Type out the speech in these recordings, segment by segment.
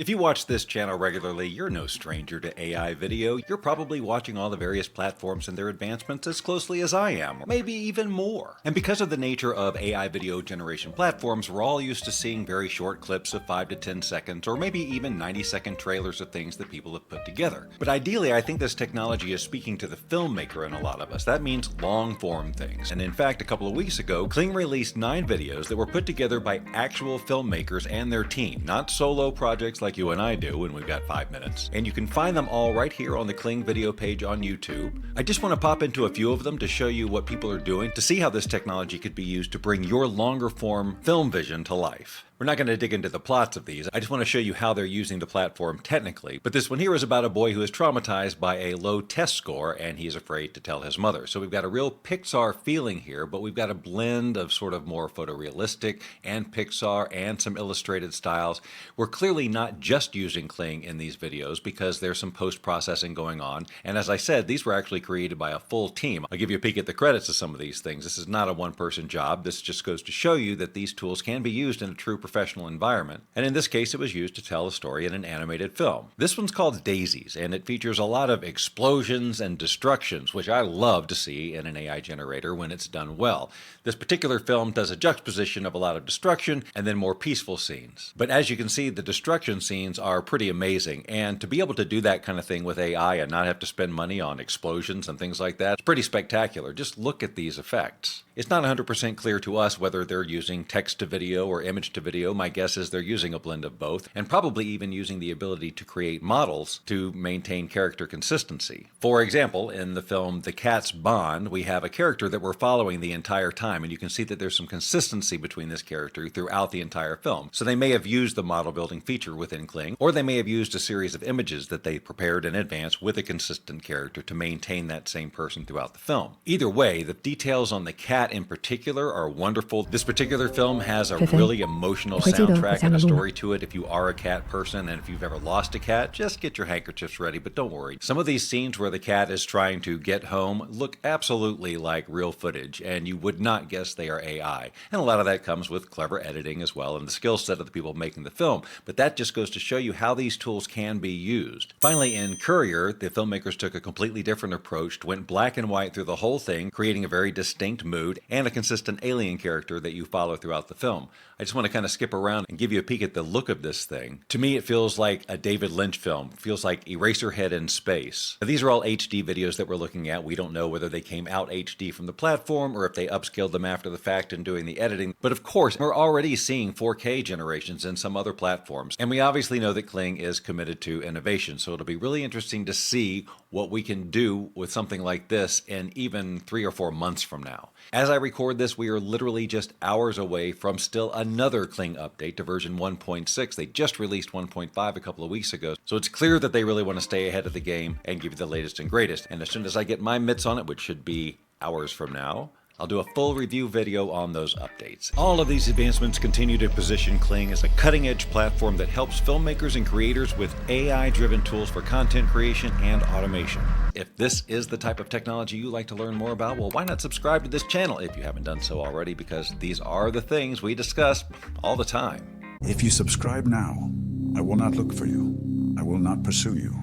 If you watch this channel regularly, you're no stranger to AI video. You're probably watching all the various platforms and their advancements as closely as I am, or maybe even more. And because of the nature of AI video generation platforms, we're all used to seeing very short clips of 5 to 10 seconds, or maybe even 90-second trailers of things that people have put together. But ideally, I think this technology is speaking to the filmmaker in a lot of us. That means long-form things. And in fact, a couple of weeks ago, Kling released 9 videos that were put together by actual filmmakers and their team, not solo projects like you and I do when we've got 5 minutes. And you can find them all right here on the Kling video page on YouTube. I just want to pop into a few of them to show you what people are doing to see how this technology could be used to bring your longer form film vision to life. We're not going to dig into the plots of these. I just want to show you how they're using the platform technically. But this one here is about a boy who is traumatized by a low test score and he's afraid to tell his mother. So we've got a real Pixar feeling here, but we've got a blend of sort of more photorealistic and Pixar and some illustrated styles. We're clearly not just using Kling in these videos because there's some post-processing going on. And as I said, these were actually created by a full team. I'll give you a peek at the credits of some of these things. This is not a one-person job. This just goes to show you that these tools can be used in a true professional environment, and in this case it was used to tell a story in an animated film. This one's called Daisies, and it features a lot of explosions and destructions, which I love to see in an AI generator when it's done well. This particular film does a juxtaposition of a lot of destruction and then more peaceful scenes. But as you can see, the destruction scenes are pretty amazing, and to be able to do that kind of thing with AI and not have to spend money on explosions and things like that, it's pretty spectacular. Just look at these effects. It's not 100% clear to us whether they're using text to video or image to video. My guess is they're using a blend of both, and probably even using the ability to create models to maintain character consistency. For example, in the film The Cat's Bond, we have a character that we're following the entire time, and you can see that there's some consistency between this character throughout the entire film. So they may have used the model building feature within Kling, or they may have used a series of images that they prepared in advance with a consistent character to maintain that same person throughout the film. Either way, the details on the cat in particular are wonderful. This particular film has a really emotional soundtrack and a story to it. If you are a cat person and if you've ever lost a cat, just get your handkerchiefs ready, but don't worry. Some of these scenes where the cat is trying to get home look absolutely like real footage, and you would not guess they are AI. And a lot of that comes with clever editing as well and the skill set of the people making the film, but that just goes to show you how these tools can be used. Finally, in Courier, the filmmakers took a completely different approach, went black and white through the whole thing, creating a very distinct mood and a consistent alien character that you follow throughout the film. I just want to kind of skip around and give you a peek at the look of this thing. To me, it feels like a David Lynch film. It feels like Eraserhead in space. Now, these are all HD videos that we're looking at. We don't know whether they came out HD from the platform or if they upscaled them after the fact in doing the editing. But of course, we're already seeing 4K generations in some other platforms. And we obviously know that Kling is committed to innovation. So it'll be really interesting to see what we can do with something like this in even 3 or 4 months from now. As I record this, we are literally just hours away from still another Kling update to version 1.6. They just released 1.5 a couple of weeks ago, so it's clear that they really want to stay ahead of the game and give you the latest and greatest. And as soon as I get my mitts on it, which should be hours from now, I'll do a full review video on those updates. All of these advancements continue to position Kling as a cutting-edge platform that helps filmmakers and creators with AI-driven tools for content creation and automation. If this is the type of technology you like to learn more about, well, why not subscribe to this channel if you haven't done so already, because these are the things we discuss all the time. If you subscribe now, I will not look for you. I will not pursue you.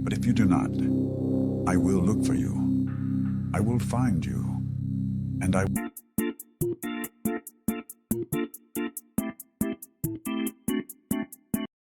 But if you do not, I will look for you. I will find you. And I